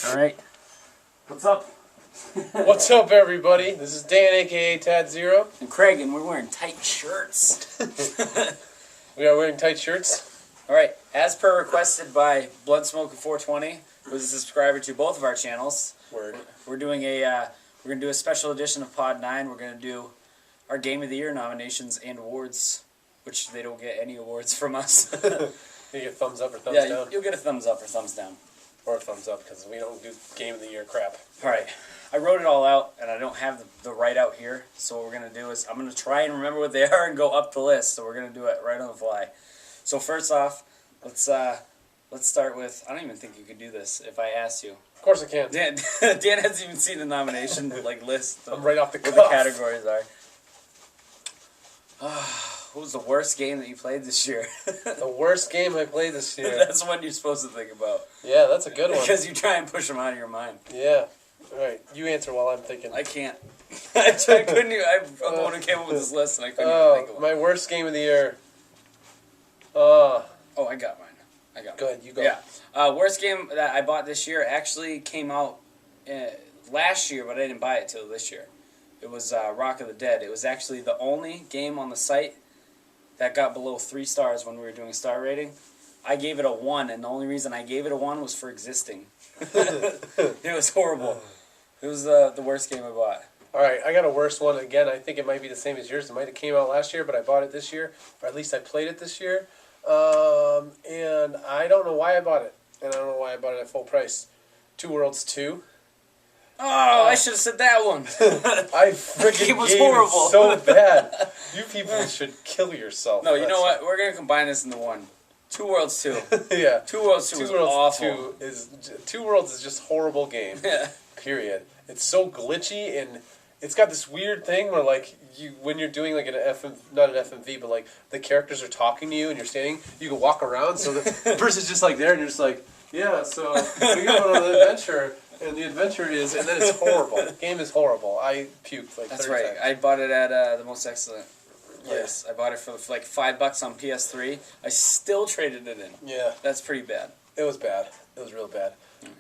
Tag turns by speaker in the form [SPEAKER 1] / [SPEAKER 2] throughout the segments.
[SPEAKER 1] All right. What's up?
[SPEAKER 2] What's up, everybody? This is Dan, aka Tad Zero.
[SPEAKER 1] And Craig, and we're wearing tight shirts.
[SPEAKER 2] We are wearing tight shirts.
[SPEAKER 1] All right. As per requested by Bloodsmoker420, who's a subscriber to both of our channels.
[SPEAKER 2] Word.
[SPEAKER 1] We're doing we're gonna do a special edition of PodNyne. We're gonna do our Game of the Year nominations and awards, which they don't get any awards from us.
[SPEAKER 2] You get thumbs up or thumbs
[SPEAKER 1] yeah,
[SPEAKER 2] down?
[SPEAKER 1] you'll get a thumbs up or thumbs down.
[SPEAKER 2] Or a thumbs up, because we don't do Game of the Year crap.
[SPEAKER 1] All right. I wrote it all out, and I don't have the write out here. So what we're going to do is I'm going to try and remember what they are and go up the list. So we're going to do it right on the fly. So first off, let's start with, I don't even think you could do this if I asked you.
[SPEAKER 2] Of course I can.
[SPEAKER 1] Dan hasn't even seen the nomination list.
[SPEAKER 2] I'm right off the cuff.
[SPEAKER 1] What the categories are. What was the worst game that you played this year?
[SPEAKER 2] The worst game I played this year.
[SPEAKER 1] That's one you're supposed to think about.
[SPEAKER 2] Yeah, that's a good one.
[SPEAKER 1] Because you try and push them out of your mind.
[SPEAKER 2] Yeah. All right, you answer while I'm thinking.
[SPEAKER 1] I can't. I couldn't even. I'm the one who came up with this list, and I couldn't even think of
[SPEAKER 2] my worst game of the year.
[SPEAKER 1] Oh, I got mine.
[SPEAKER 2] Go ahead, you go.
[SPEAKER 1] Yeah. Worst game that I bought this year actually came out last year, but I didn't buy it till this year. It was Rock of the Dead. It was actually the only game on the site that got below 3 stars when we were doing star rating. I gave it a 1, and the only reason I gave it a 1 was for existing. It was horrible. It was the worst game I bought.
[SPEAKER 2] All right, I got a worse one. Again, I think it might be the same as yours. It might have came out last year, but I bought it this year, or at least I played it this year. And I don't know why I bought it, and I don't know why I bought it at full price. Two Worlds 2.
[SPEAKER 1] Oh, I should have said that one.
[SPEAKER 2] I freaking
[SPEAKER 1] It was
[SPEAKER 2] gave
[SPEAKER 1] horrible.
[SPEAKER 2] it so bad. You people should kill yourself.
[SPEAKER 1] No, you know what? We're going to combine this into one. Two Worlds 2.
[SPEAKER 2] Yeah.
[SPEAKER 1] Two Worlds 2 is awful.
[SPEAKER 2] Two Worlds is just horrible game.
[SPEAKER 1] Yeah.
[SPEAKER 2] Period. It's so glitchy, and it's got this weird thing where, like, when you're doing, like, not an FMV, but, like, the characters are talking to you and you're standing, you can walk around, so the person's just, like, there, and you're just like, yeah, so we go on an adventure, and the adventure is, and then it's horrible. The game is horrible. I puked, like,
[SPEAKER 1] That's
[SPEAKER 2] 30
[SPEAKER 1] right.
[SPEAKER 2] times.
[SPEAKER 1] I bought it at the Most Excellent place.
[SPEAKER 2] Yeah.
[SPEAKER 1] I bought it for like $5 on PS3. I still traded it in.
[SPEAKER 2] Yeah.
[SPEAKER 1] That's pretty bad.
[SPEAKER 2] It was bad. It was real bad.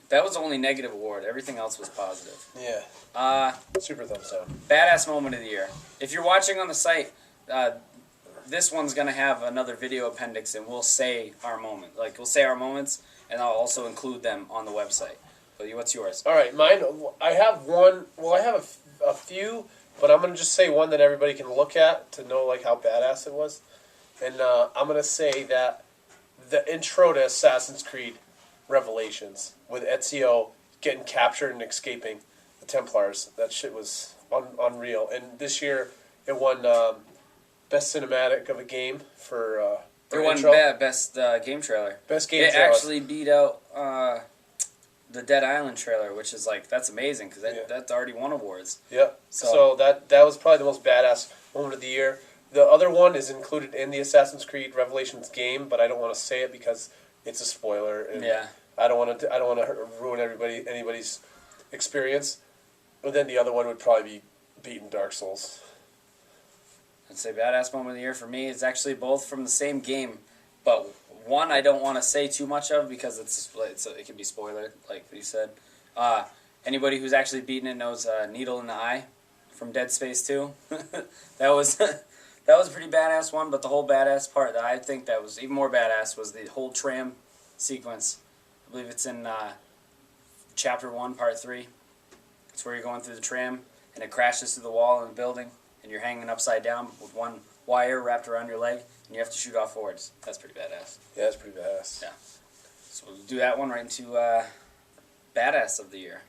[SPEAKER 1] That was the only negative award. Everything else was positive.
[SPEAKER 2] Yeah. Super thumbs down.
[SPEAKER 1] Badass moment of the year. If you're watching on the site, this one's going to have another video appendix, and we'll say our moment. Like, we'll say our moments, and I'll also include them on the website. But what's yours?
[SPEAKER 2] All right, mine, I have one, well, I have a few, but I'm going to just say one that everybody can look at to know, like, how badass it was. And I'm going to say that the intro to Assassin's Creed Revelations with Ezio getting captured and escaping the Templars, that shit was unreal. And this year, it won Best Cinematic of a Game for
[SPEAKER 1] It won Best Game Trailer.
[SPEAKER 2] Best Game
[SPEAKER 1] Trailer. It actually beat out the Dead Island trailer, which is like, that's amazing, because that's already won awards.
[SPEAKER 2] Yeah. So that was probably the most badass moment of the year. The other one is included in the Assassin's Creed Revelations game, but I don't want to say it because it's a spoiler, and I don't want to ruin anybody's experience. But then the other one would probably be beating Dark Souls.
[SPEAKER 1] I'd say badass moment of the year for me is actually both from the same game, but one I don't want to say too much of because it can be spoiler, like you said. Anybody who's actually beaten it knows Needle in the Eye from Dead Space 2. That was a pretty badass one, but the whole badass part that I think that was even more badass was the whole tram sequence. I believe it's in Chapter 1, Part 3. It's where you're going through the tram, and it crashes through the wall in the building, and you're hanging upside down with one wire wrapped around your leg, and you have to shoot off forwards. That's pretty badass.
[SPEAKER 2] Yeah, that's pretty badass.
[SPEAKER 1] Yeah. So we'll do that one right into Badass of the Year.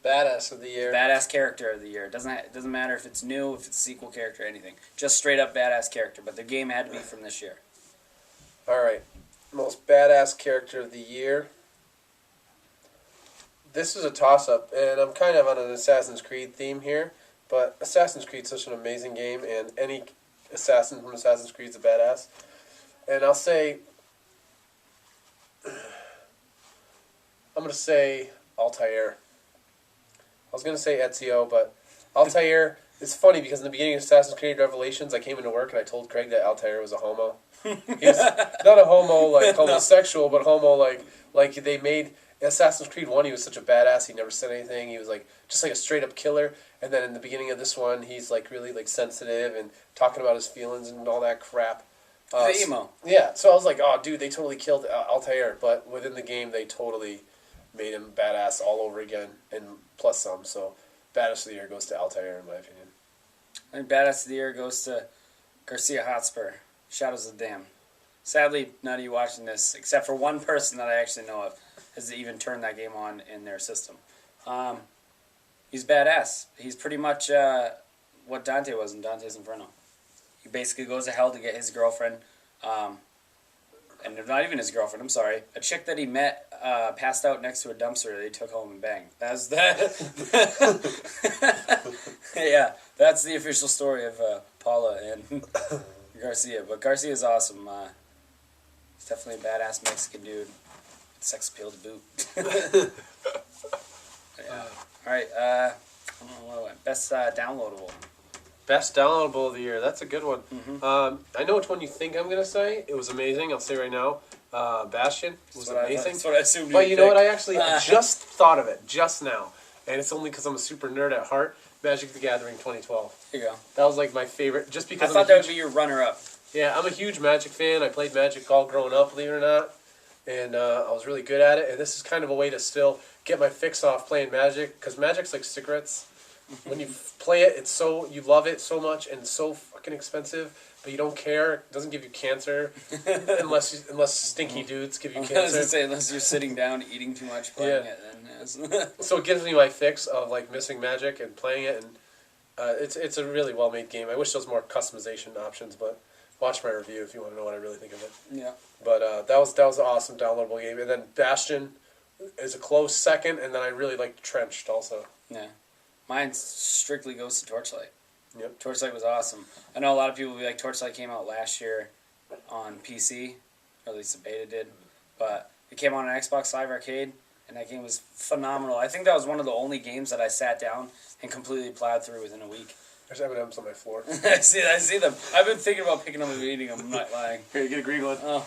[SPEAKER 2] Badass of the Year.
[SPEAKER 1] Badass character of the year. It doesn't matter if it's new, if it's a sequel character, anything. Just straight up badass character. But the game had to be from this year.
[SPEAKER 2] All right. Most badass character of the year. This is a toss-up, and I'm kind of on an Assassin's Creed theme here. But Assassin's Creed is such an amazing game, and any assassin from Assassin's Creed is a badass. And I'll say, I'm going to say Altair. I was going to say Ezio, but Altair, it's funny because in the beginning of Assassin's Creed Revelations, I came into work and I told Craig that Altair was a homo. He was not a homo like homosexual, but homo like they made Assassin's Creed 1, he was such a badass. He never said anything. He was like just like a straight up killer. And then in the beginning of this one, he's like really like sensitive and talking about his feelings and all that crap.
[SPEAKER 1] The emo.
[SPEAKER 2] Yeah, so I was like, oh, dude, they totally killed Altair. But within the game, they totally made him badass all over again, and plus some. So, badass of the year goes to Altair, in my opinion.
[SPEAKER 1] And badass of the year goes to Garcia Hotspur, Shadows of the Dam. Sadly, none of you watching this, except for one person that I actually know of, has even turned that game on in their system. He's badass. He's pretty much what Dante was in Dante's Inferno. He basically goes to hell to get his girlfriend, and not even his girlfriend, I'm sorry, a chick that he met passed out next to a dumpster that he took home and banged. That's that. Yeah, that's the official story of Paula and Garcia. But Garcia's awesome. He's definitely a badass Mexican dude. Sex appeal to boot. Yeah. All right. I don't know what best downloadable.
[SPEAKER 2] Best downloadable of the year. That's a good one.
[SPEAKER 1] Mm-hmm.
[SPEAKER 2] I know which one you think I'm going to say. It was amazing. I'll say right now. Bastion was amazing.
[SPEAKER 1] That's what I assumed.
[SPEAKER 2] But you know what? I actually just thought of it just now. And it's only because I'm a super nerd at heart. Magic the Gathering 2012.
[SPEAKER 1] Here you go.
[SPEAKER 2] That was like my favorite. Just because
[SPEAKER 1] I thought that would be your runner-up.
[SPEAKER 2] Yeah, I'm a huge Magic fan. I played Magic all growing up, believe it or not. And I was really good at it. And this is kind of a way to still get my fix off playing Magic. Because Magic's like cigarettes. When you play it, it's so you love it so much and it's so fucking expensive, but you don't care. It doesn't give you cancer unless stinky dudes give you
[SPEAKER 1] I was
[SPEAKER 2] cancer.
[SPEAKER 1] gonna say unless you're sitting down eating too much playing it, then
[SPEAKER 2] So it gives me my fix of like missing Magic and playing it, and it's a really well made game. I wish there was more customization options, but watch my review if you want to know what I really think of it.
[SPEAKER 1] Yeah.
[SPEAKER 2] But that was an awesome downloadable game, and then Bastion is a close second, and then I really liked Trenched also.
[SPEAKER 1] Yeah. Mine strictly goes to Torchlight.
[SPEAKER 2] Yep.
[SPEAKER 1] Torchlight was awesome. I know a lot of people will be like, Torchlight came out last year on PC, or at least the beta did, but it came out on Xbox Live Arcade, and that game was phenomenal. I think that was one of the only games that I sat down and completely plowed through within a week.
[SPEAKER 2] There's M&Ms on my floor.
[SPEAKER 1] I see them. I've been thinking about picking them and eating them. I'm not lying.
[SPEAKER 2] Here, you get a green one.
[SPEAKER 1] Oh,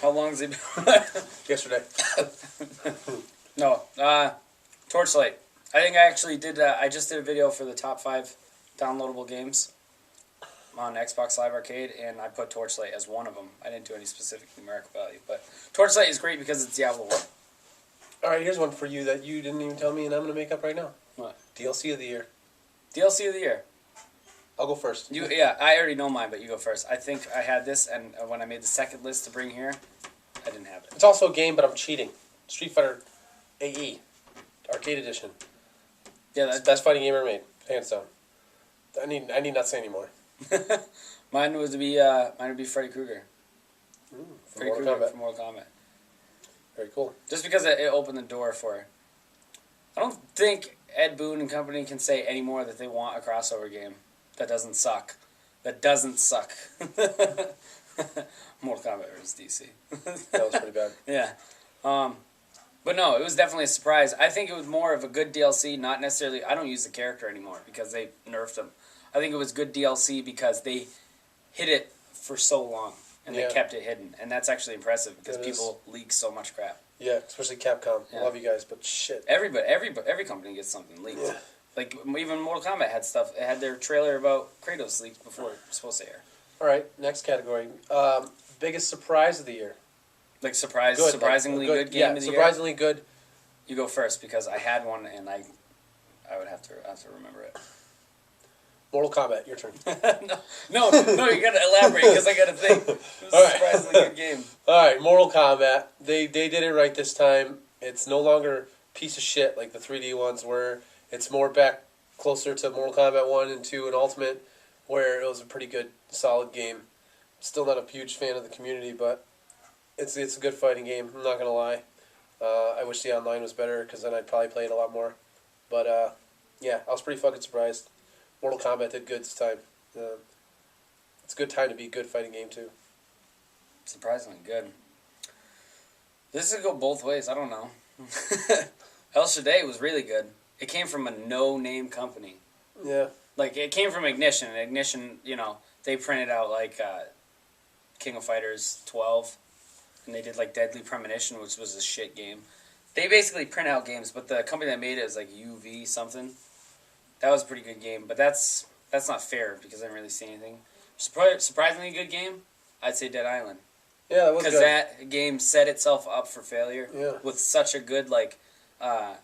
[SPEAKER 1] how long has it been?
[SPEAKER 2] Yesterday.
[SPEAKER 1] No, Torchlight. I think I actually did. I just did a video for the top 5 downloadable games on Xbox Live Arcade, and I put Torchlight as one of them. I didn't do any specific numerical value, but Torchlight is great because it's Diablo 1.
[SPEAKER 2] All right, here's one for you that you didn't even tell me, and I'm going to make up right now.
[SPEAKER 1] What?
[SPEAKER 2] DLC of the year.
[SPEAKER 1] DLC of the year.
[SPEAKER 2] I'll go first.
[SPEAKER 1] Yeah, I already know mine, but you go first. I think I had this, and when I made the second list to bring here, I didn't have it.
[SPEAKER 2] It's also a game, but I'm cheating. Street Fighter AE, Arcade Edition.
[SPEAKER 1] Yeah,
[SPEAKER 2] that's the best fighting game ever made, hands down. I need not say anymore.
[SPEAKER 1] Mine would be Freddy Krueger. Freddy Krueger from Mortal Kombat.
[SPEAKER 2] Very cool.
[SPEAKER 1] Just because it opened the door for. I don't think Ed Boon and company can say anymore that they want a crossover game that doesn't suck. That doesn't suck. Mortal Kombat versus DC.
[SPEAKER 2] That was pretty bad.
[SPEAKER 1] Yeah. But no, it was definitely a surprise. I think it was more of a good DLC, not necessarily... I don't use the character anymore because they nerfed him. I think it was good DLC because they hid it for so long and they kept it hidden. And that's actually impressive because people leak so much crap.
[SPEAKER 2] Yeah, especially Capcom.
[SPEAKER 1] Yeah.
[SPEAKER 2] I love you guys, but shit.
[SPEAKER 1] Every company gets something leaked.
[SPEAKER 2] Yeah.
[SPEAKER 1] Like, even Mortal Kombat had stuff. It had their trailer about Kratos leaked before it was supposed to air.
[SPEAKER 2] All right, next category. Biggest surprise of the year.
[SPEAKER 1] Like, surprisingly good game of the year?
[SPEAKER 2] Surprisingly good.
[SPEAKER 1] You go first, because I had one, and I would have to remember it.
[SPEAKER 2] Mortal Kombat, your turn.
[SPEAKER 1] no, you gotta elaborate, because I gotta think. It was a surprisingly good game.
[SPEAKER 2] Alright, Mortal Kombat. They did it right this time. It's no longer piece of shit like the 3D ones were. It's more back closer to Mortal Kombat 1 and 2 and Ultimate, where it was a pretty good, solid game. Still not a huge fan of the community, but it's a good fighting game, I'm not going to lie. I wish the online was better, because then I'd probably play it a lot more. But, yeah, I was pretty fucking surprised. Mortal Kombat did good this time. It's a good time to be a good fighting game, too.
[SPEAKER 1] Surprisingly good. This could go both ways, I don't know. El Shaddai was really good. It came from a no-name company.
[SPEAKER 2] Yeah.
[SPEAKER 1] Like, it came from Ignition, and Ignition, you know, they printed out, like, King of Fighters 12, and they did, like, Deadly Premonition, which was a shit game. They basically print out games, but the company that made it is like UV something. That was a pretty good game, but that's not fair because I didn't really see anything. Surprisingly good game, I'd say Dead Island.
[SPEAKER 2] Yeah, that was good.
[SPEAKER 1] Because that game set itself up for failure with such a good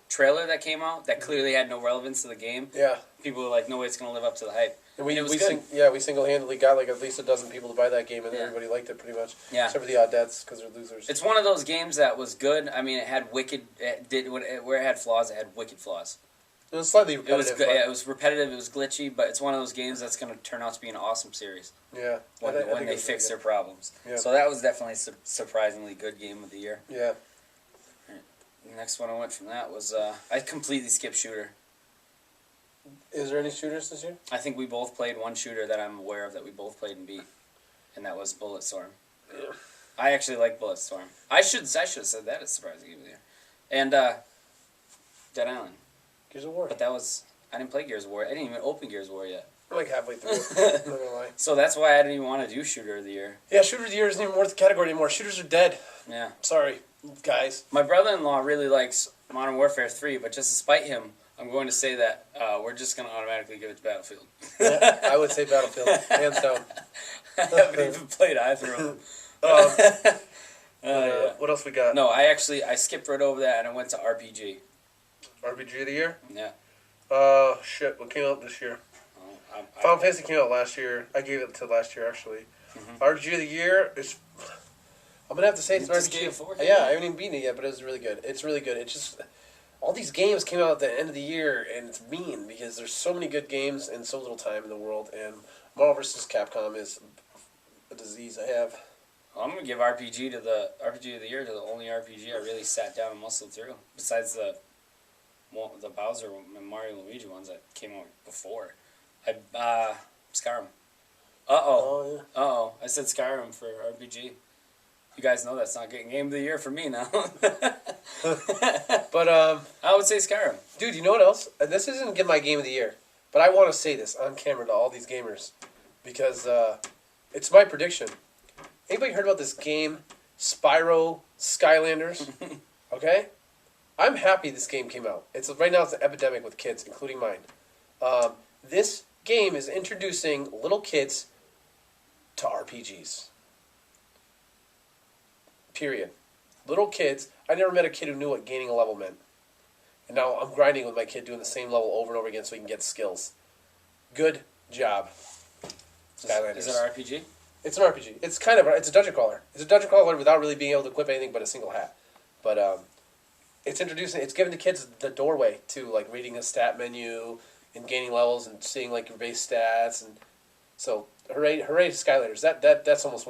[SPEAKER 1] trailer that came out that clearly had no relevance to the game.
[SPEAKER 2] Yeah.
[SPEAKER 1] People were like, no way it's going to live up to the hype.
[SPEAKER 2] And we single-handedly got like at least a dozen people to buy that game, and everybody liked it pretty much.
[SPEAKER 1] Yeah.
[SPEAKER 2] Except for the Oddettes, because they're losers.
[SPEAKER 1] It's one of those games that was good. I mean, it had where it had flaws, it had wicked flaws.
[SPEAKER 2] It was slightly repetitive.
[SPEAKER 1] It was repetitive, it was glitchy, but it's one of those games that's going to turn out to be an awesome series.
[SPEAKER 2] Yeah.
[SPEAKER 1] When they fix their problems.
[SPEAKER 2] Yeah.
[SPEAKER 1] So that was definitely a surprisingly good game of the year.
[SPEAKER 2] Yeah.
[SPEAKER 1] The next one I went from that was, I completely skipped shooter.
[SPEAKER 2] Is there any shooters this year?
[SPEAKER 1] I think we both played one shooter that I'm aware of that we both played and beat, and that was Bulletstorm.
[SPEAKER 2] Yeah.
[SPEAKER 1] I actually like Bulletstorm. I should have said that as surprising game of the year. And Dead Island.
[SPEAKER 2] Gears of War.
[SPEAKER 1] But I didn't play Gears of War. I didn't even open Gears of War yet.
[SPEAKER 2] I'm like halfway through. I'm not gonna lie.
[SPEAKER 1] So that's why I didn't even want to do Shooter of the Year.
[SPEAKER 2] Yeah, Shooter of the Year isn't even worth the category anymore. Shooters are dead.
[SPEAKER 1] Yeah.
[SPEAKER 2] Sorry, guys.
[SPEAKER 1] My brother-in-law really likes Modern Warfare 3, but just to spite him, I'm going to say that we're just going to automatically give it to Battlefield.
[SPEAKER 2] Yeah, I would say Battlefield, hands down.
[SPEAKER 1] I haven't even played either of them. Yeah.
[SPEAKER 2] What else we got?
[SPEAKER 1] No, I skipped right over that and I went to RPG.
[SPEAKER 2] RPG of the Year?
[SPEAKER 1] Yeah.
[SPEAKER 2] Shit, what came out this year?
[SPEAKER 1] Oh,
[SPEAKER 2] Final Fantasy came out last year. I gave it to last year, actually.
[SPEAKER 1] Mm-hmm.
[SPEAKER 2] RPG of the Year is... I'm going to have to say it's an RPG. Yeah, I haven't even beaten it yet, but it's really good. It's really good. It's just... All these games came out at the end of the year, and it's mean because there's so many good games and so little time in the world, and Marvel vs. Capcom is a disease I have.
[SPEAKER 1] Well, I'm going to give RPG of the Year to the only RPG I really sat down and muscled through, besides the Bowser and Mario and Luigi ones that came out before. Skyrim.
[SPEAKER 2] Oh, yeah.
[SPEAKER 1] Uh-oh. I said Skyrim for RPG. You guys know that's not getting Game of the Year for me now.
[SPEAKER 2] But,
[SPEAKER 1] I would say Skyrim.
[SPEAKER 2] dude, you know what else? This isn't get my Game of the Year, but I want to say this on camera to all these gamers, because it's my prediction. Anybody heard about this game, Spyro Skylanders? Okay? I'm happy this game came out. Right now it's an epidemic with kids, including mine. This game is introducing little kids to RPGs. Period. Little kids. I never met a kid who knew what gaining a level meant. And now I'm grinding with my kid doing the same level over and over again so he can get skills. Good job, Skylanders.
[SPEAKER 1] Is it an RPG?
[SPEAKER 2] It's an RPG. It's a dungeon crawler. It's a dungeon crawler without really being able to equip anything but a single hat. But it's giving the kids the doorway to like reading a stat menu and gaining levels and seeing like your base stats, and so hooray to Skylanders. That's almost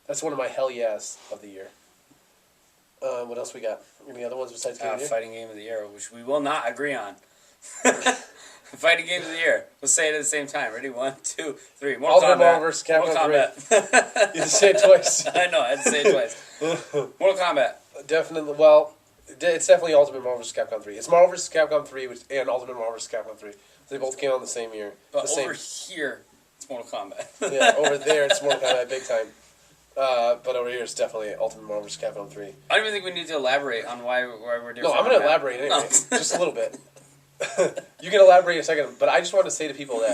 [SPEAKER 2] that's one of my hell yes of the year. What else we got? Any other ones besides Game of the Year?
[SPEAKER 1] Fighting Game of the Year, which we will not agree on. Fighting Game of the Year. Let's say it at the same time. Ready? 1, 2, 3. Mortal Kombat.
[SPEAKER 2] Vs. Capcom
[SPEAKER 1] Mortal
[SPEAKER 2] 3.
[SPEAKER 1] Kombat.
[SPEAKER 2] You had to say it twice.
[SPEAKER 1] I know. I had to say it twice. Mortal Kombat.
[SPEAKER 2] Definitely. Well, it's definitely Ultimate Marvel vs. Capcom 3. It's Marvel vs. Capcom 3 and Ultimate Marvel vs. Capcom 3. They both came out in the same year.
[SPEAKER 1] But here, it's Mortal Kombat.
[SPEAKER 2] Yeah, over there it's Mortal Kombat big time. But over here it's definitely Ultimate Marvel vs. Capcom 3.
[SPEAKER 1] I don't even think we need to elaborate on why we're different.
[SPEAKER 2] No, I'm going to elaborate anyway. Just a little bit. You can elaborate in a second, but I just want to say to people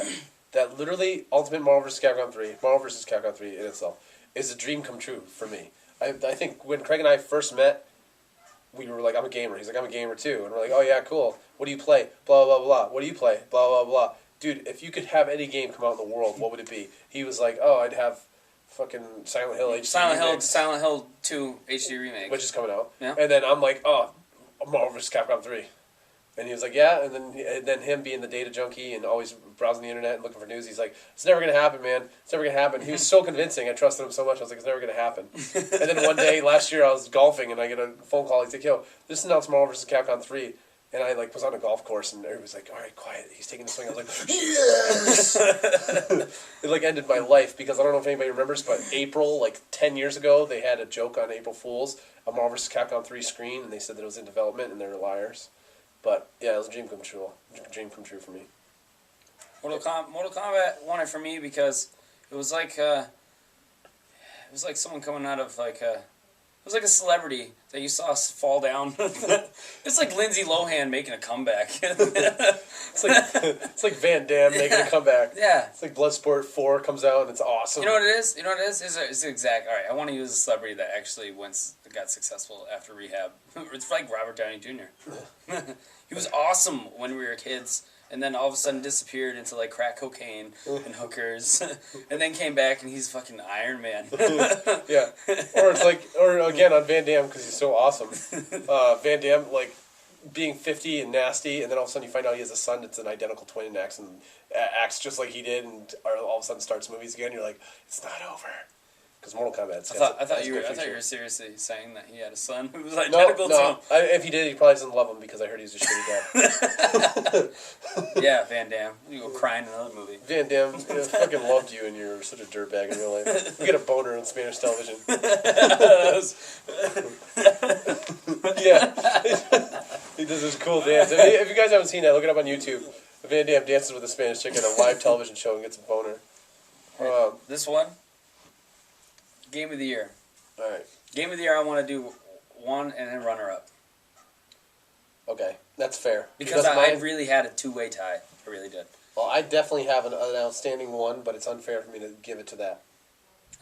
[SPEAKER 2] that literally Ultimate Marvel vs. Capcom 3, Marvel vs. Capcom 3 in itself, is a dream come true for me. I think when Craig and I first met, we were like, I'm a gamer. He's like, I'm a gamer too. And we're like, oh yeah, cool. What do you play? Blah, blah, blah. What do you play? Blah, blah, blah. Dude, if you could have any game come out in the world, what would it be? He was like, oh, I'd have fucking Silent Hill HD
[SPEAKER 1] Silent Hill 2 HD remake.
[SPEAKER 2] Which is coming out.
[SPEAKER 1] Yeah.
[SPEAKER 2] And then I'm like, oh, Marvel vs. Capcom 3. And he was like, yeah. And then him being the data junkie and always browsing the internet and looking for news, he's like, it's never going to happen, man. It's never going to happen. He was so convincing. I trusted him so much. I was like, it's never going to happen. And then one day, last year, I was golfing and I get a phone call. He's like, yo, this announced Marvel vs. Capcom 3. And I was on a golf course and everybody's like, all right, quiet. He's taking the swing. I was like, yes! It ended my life because I don't know if anybody remembers, but April, 10 years ago, they had a joke on April Fool's, a Marvel vs. Capcom 3 screen, and they said that it was in development and they were liars. But yeah, it was a dream come true. Dream come true for me.
[SPEAKER 1] Mortal Kombat won it for me because it was like someone coming out of was like a celebrity that you saw fall down. It's like Lindsay Lohan making a comeback.
[SPEAKER 2] It's like Van Damme making a comeback.
[SPEAKER 1] Yeah.
[SPEAKER 2] It's like Bloodsport 4 comes out and it's awesome.
[SPEAKER 1] You know what it is? You know what it is? It's exact. All right, I want to use a celebrity that actually got successful after rehab. It's like Robert Downey Jr. He was awesome when we were kids, and then all of a sudden disappeared into like crack cocaine and hookers, and then came back and he's fucking Iron Man.
[SPEAKER 2] Yeah. Or again on Van Damme because he's so awesome. Van Damme like being 50 and nasty, and then all of a sudden you find out he has a son that's an identical twin and acts just like he did, and all of a sudden starts movies again. You're like, it's not over. Because Mortal Kombat.
[SPEAKER 1] I thought you were seriously saying that he had a son who was identical to him.
[SPEAKER 2] If he did, he probably doesn't love him because I heard he's a shitty dad.
[SPEAKER 1] Yeah, Van Damme. You go crying in another movie.
[SPEAKER 2] Van Damme fucking loved you, and you're such a dirtbag in real life. You get a boner on Spanish television. Yeah. He does this cool dance. If you guys haven't seen that, look it up on YouTube. Van Damme dances with a Spanish chick at a live television show and gets a boner.
[SPEAKER 1] This one? Game of the year.
[SPEAKER 2] All right.
[SPEAKER 1] Game of the year, I want to do one and then runner-up.
[SPEAKER 2] Okay, that's fair.
[SPEAKER 1] Because I really had a two-way tie. I really did.
[SPEAKER 2] Well, I definitely have an outstanding one, but it's unfair for me to give it to that.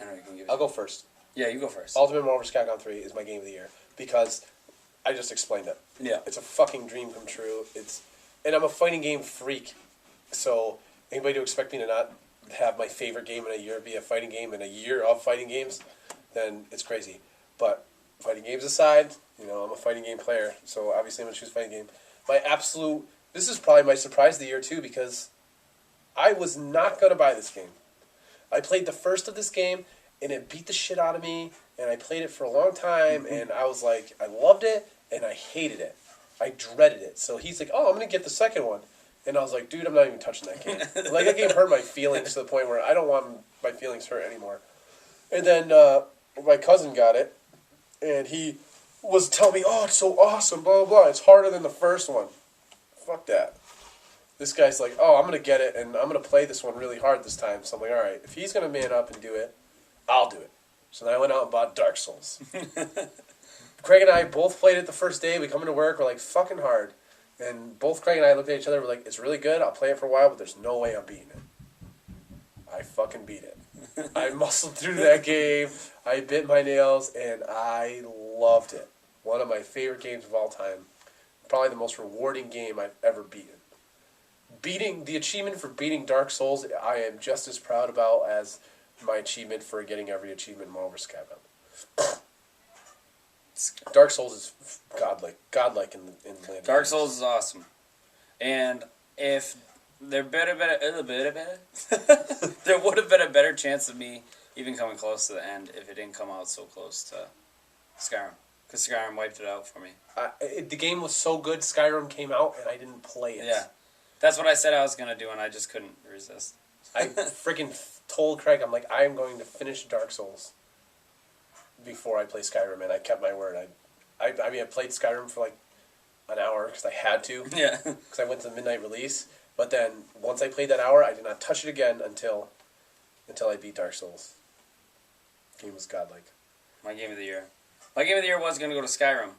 [SPEAKER 1] I know you can give it.
[SPEAKER 2] I'll go first.
[SPEAKER 1] Yeah, you go first.
[SPEAKER 2] Ultimate Marvel vs. Capcom 3 is my game of the year because I just explained it.
[SPEAKER 1] Yeah.
[SPEAKER 2] It's a fucking dream come true. And I'm a fighting game freak, so anybody to expect me to not have my favorite game in a year be a fighting game in a year of fighting games, then it's crazy. But fighting games aside, I'm a fighting game player, so obviously I'm going to choose fighting game. This is probably my surprise of the year too, because I was not going to buy this game. I played the first of this game, and it beat the shit out of me, and I played it for a long time, and I was like, I loved it, and I hated it. I dreaded it. So he's like, oh, I'm going to get the second one. And I was like, dude, I'm not even touching that game. Like, that game hurt my feelings to the point where I don't want my feelings hurt anymore. And then my cousin got it, and he was telling me, oh, it's so awesome, blah, blah, blah. It's harder than the first one. Fuck that. This guy's like, oh, I'm going to get it, and I'm going to play this one really hard this time. So I'm like, all right, if he's going to man up and do it, I'll do it. So then I went out and bought Dark Souls. Craig and I both played it the first day. We come into work, we're like, fucking hard. And both Craig and I looked at each other, we're like, it's really good, I'll play it for a while, but there's no way I'm beating it. I fucking beat it. I muscled through that game, I bit my nails, and I loved it. One of my favorite games of all time. Probably the most rewarding game I've ever beaten. The achievement for beating Dark Souls, I am just as proud about as my achievement for getting every achievement in Marvel vs. Capcom. Dark Souls is godlike in the land.
[SPEAKER 1] Dark Souls is awesome, and if there would have been a better chance of me even coming close to the end if it didn't come out so close to Skyrim, because Skyrim wiped it out for me.
[SPEAKER 2] The game was so good, Skyrim came out, and I didn't play it.
[SPEAKER 1] Yeah, that's what I said I was gonna do, and I just couldn't resist.
[SPEAKER 2] I freaking told Craig, I'm like, I am going to finish Dark Souls before I play Skyrim, and I kept my word. I played Skyrim for like an hour because I had to.
[SPEAKER 1] Yeah.
[SPEAKER 2] Because I went to the midnight release. But then once I played that hour, I did not touch it again until I beat Dark Souls. The game was godlike. My game of the year.
[SPEAKER 1] My game of the year was going to go to Skyrim.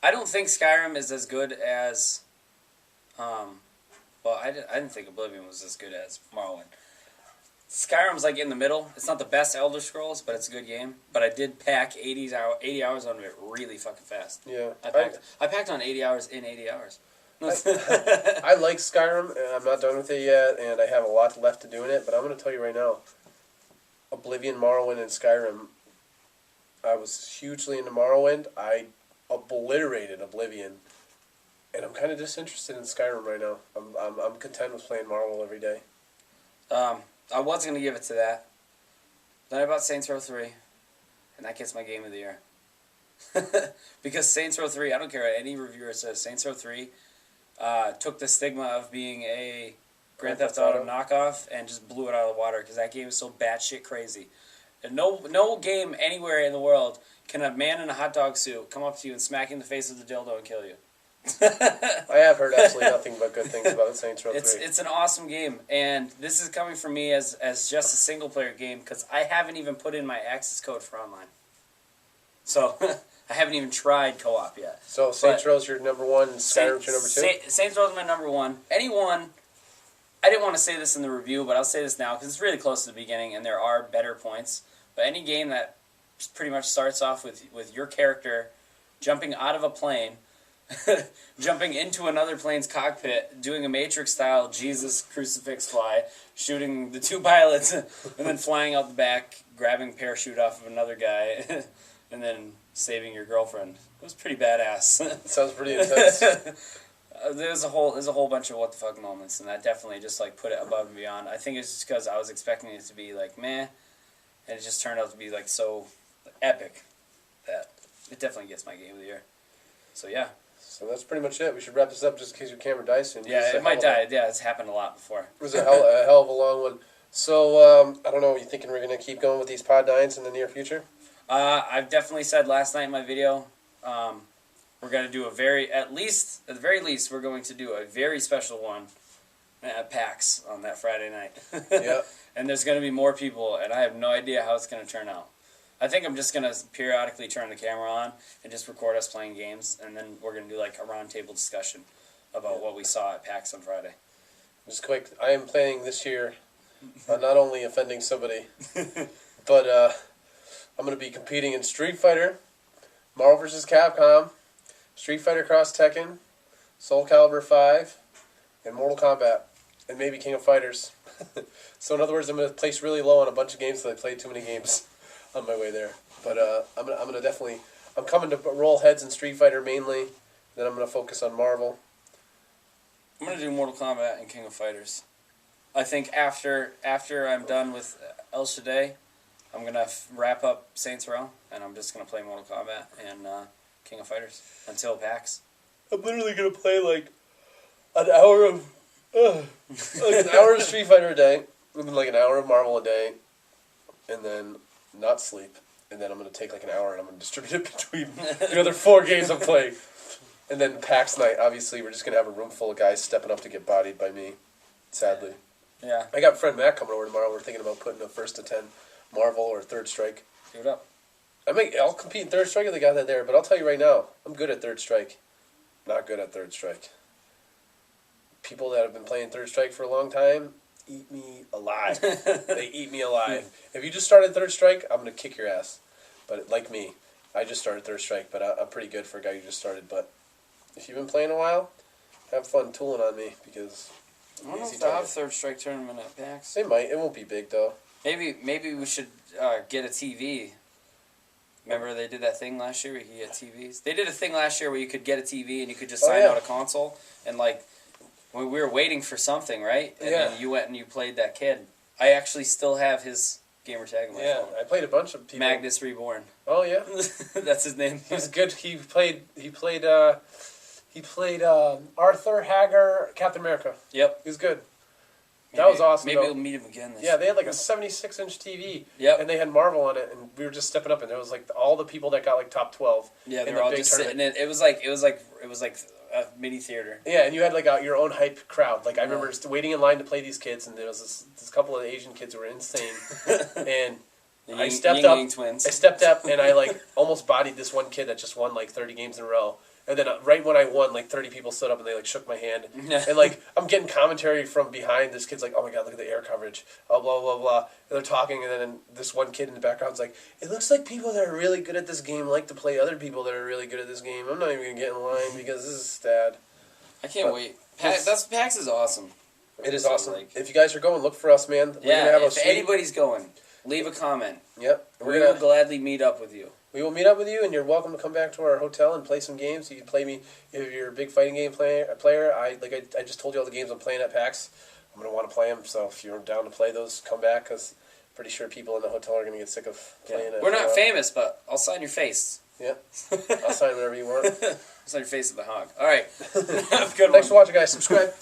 [SPEAKER 1] I don't think Skyrim is as good as, I didn't think Oblivion was as good as Morrowind. Skyrim's like in the middle. It's not the best Elder Scrolls, but it's a good game. But I did pack 80 hours onto it really fucking fast.
[SPEAKER 2] Yeah.
[SPEAKER 1] I packed on 80 hours in 80 hours.
[SPEAKER 2] I like Skyrim, and I'm not done with it yet, and I have a lot left to do in it, but I'm going to tell you right now, Oblivion, Morrowind, and Skyrim, I was hugely into Morrowind. I obliterated Oblivion, and I'm kind of disinterested in Skyrim right now. I'm content with playing Morrowind every day.
[SPEAKER 1] I was going to give it to that. Then I bought Saints Row 3, and that gets my game of the year. Because Saints Row 3, I don't care what any reviewer says, Saints Row 3 took the stigma of being a Grand Theft Auto knockoff and just blew it out of the water because that game is so batshit crazy. And no game anywhere in the world can a man in a hot dog suit come up to you and smack you in the face with a dildo and kill you.
[SPEAKER 2] I have heard absolutely nothing but good things about Saints Row 3.
[SPEAKER 1] It's an awesome game, and this is coming from me as just a single-player game because I haven't even put in my access code for online. So I haven't even tried co-op yet.
[SPEAKER 2] So Saints Row's your number one, and Skyrim's your number two?
[SPEAKER 1] Saints Row's my number one. Anyone, I didn't want to say this in the review, but I'll say this now because it's really close to the beginning and there are better points. But any game that pretty much starts off with your character jumping out of a plane, jumping into another plane's cockpit, doing a Matrix-style Jesus crucifix fly, shooting the two pilots, and then flying out the back, grabbing a parachute off of another guy, and then saving your girlfriend. It was pretty badass.
[SPEAKER 2] Sounds pretty intense.
[SPEAKER 1] There's a whole bunch of what the fuck moments, and that definitely just like put it above and beyond. I think it's just because I was expecting it to be like meh, and it just turned out to be like so epic that it definitely gets my game of the year. So yeah.
[SPEAKER 2] So that's pretty much it. We should wrap this up just in case your camera dies soon.
[SPEAKER 1] Yeah, it might die. Yeah, it's happened a lot before.
[SPEAKER 2] It was a hell of a long one. So, I don't know, you thinking we're going to keep going with these PodNynes in the near future?
[SPEAKER 1] I've definitely said last night in my video, we're going to do at the very least, we're going to do a very special one at PAX on that Friday night.
[SPEAKER 2] Yeah.
[SPEAKER 1] And there's going to be more people, and I have no idea how it's going to turn out. I think I'm just going to periodically turn the camera on and just record us playing games, and then we're going to do like a roundtable discussion about what we saw at PAX on Friday.
[SPEAKER 2] Just quick, I am planning this year on not only offending somebody, but I'm going to be competing in Street Fighter, Marvel vs. Capcom, Street Fighter Cross Tekken, Soul Calibur 5, and Mortal Kombat, and maybe King of Fighters. So in other words, I'm going to place really low on a bunch of games because I played too many games on my way there. But I'm gonna definitely, I'm coming to roll heads in Street Fighter mainly, then I'm going to focus on Marvel.
[SPEAKER 1] I'm going to do Mortal Kombat and King of Fighters. I think after I'm done with El Shaddai, I'm going to wrap up Saints Row, and I'm just going to play Mortal Kombat and King of Fighters until PAX.
[SPEAKER 2] I'm literally going to play like an hour of Street Fighter a day, and then like an hour of Marvel a day, and then not sleep. And then I'm going to take like an hour and I'm going to distribute it between the other 4 games I'm playing. And then PAX night, obviously, we're just going to have a room full of guys stepping up to get bodied by me, sadly.
[SPEAKER 1] Yeah.
[SPEAKER 2] I got friend Matt coming over tomorrow. We're thinking about putting a 1st to 10 Marvel or Third Strike.
[SPEAKER 1] Give it up.
[SPEAKER 2] I'll compete in Third Strike if they got that there, but I'll tell you right now, I'm good at Third Strike. Not good at Third Strike. People that have been playing Third Strike for a long time eat me alive. They eat me alive. If you just started Third Strike, I'm going to kick your ass. But like me, I just started Third Strike, but I'm pretty good for a guy who just started. But if you've been playing a while, have fun tooling on me because
[SPEAKER 1] I don't know if they'll have Third Strike tournament at PAX.
[SPEAKER 2] They might. It won't be big though.
[SPEAKER 1] Maybe we should get a TV. Remember they did that thing last year where you could get TVs? They did a thing last year where you could get a TV and you could just sign out a console. And like, when we were waiting for something, right? And then you went and you played that kid. I actually still have his gamer tag on my phone.
[SPEAKER 2] I played a bunch of people.
[SPEAKER 1] Magnus Reborn.
[SPEAKER 2] Oh yeah,
[SPEAKER 1] that's his name.
[SPEAKER 2] He was good. He played Arthur Hager, Captain America.
[SPEAKER 1] Yep.
[SPEAKER 2] He was good. That was awesome.
[SPEAKER 1] Maybe we'll meet him again.
[SPEAKER 2] Yeah, they had like a 76-inch TV.
[SPEAKER 1] Yep.
[SPEAKER 2] And they had Marvel on it, and we were just stepping up, and there was like all the people that got like top 12.
[SPEAKER 1] Yeah, they were all just sitting in. It was like a mini theater.
[SPEAKER 2] Yeah, and you had like your own hype crowd. Like I remember just waiting in line to play these kids, and there was this couple of Asian kids who were insane, and I stepped up.
[SPEAKER 1] Twins.
[SPEAKER 2] I stepped up, and I like almost bodied this one kid that just won like 30 games in a row. And then right when I won, like 30 people stood up and they like shook my hand. And like I'm getting commentary from behind. This kid's like, "Oh my god, look at the air coverage." Oh blah blah blah. And they're talking, and then this one kid in the background's like, "It looks like people that are really good at this game like to play other people that are really good at this game. I'm not even gonna get in line because this is sad."
[SPEAKER 1] I can't wait. PAX is awesome.
[SPEAKER 2] It is awesome. Like, if you guys are going, look for us, man.
[SPEAKER 1] Yeah, if anybody's going, leave a comment.
[SPEAKER 2] Yep.
[SPEAKER 1] We will gladly meet up with you.
[SPEAKER 2] We will meet up with you, and you're welcome to come back to our hotel and play some games. You can play me if you're a big fighting game player. I just told you all the games I'm playing at PAX. I'm going to want to play them, so if you're down to play those, come back, because I'm pretty sure people in the hotel are going to get sick of playing it.
[SPEAKER 1] We're not famous, but I'll sign your face.
[SPEAKER 2] Yeah. I'll sign whatever you want.
[SPEAKER 1] I'll sign your face with the hog. All right. Have a good one.
[SPEAKER 2] Thanks for watching, guys. Subscribe.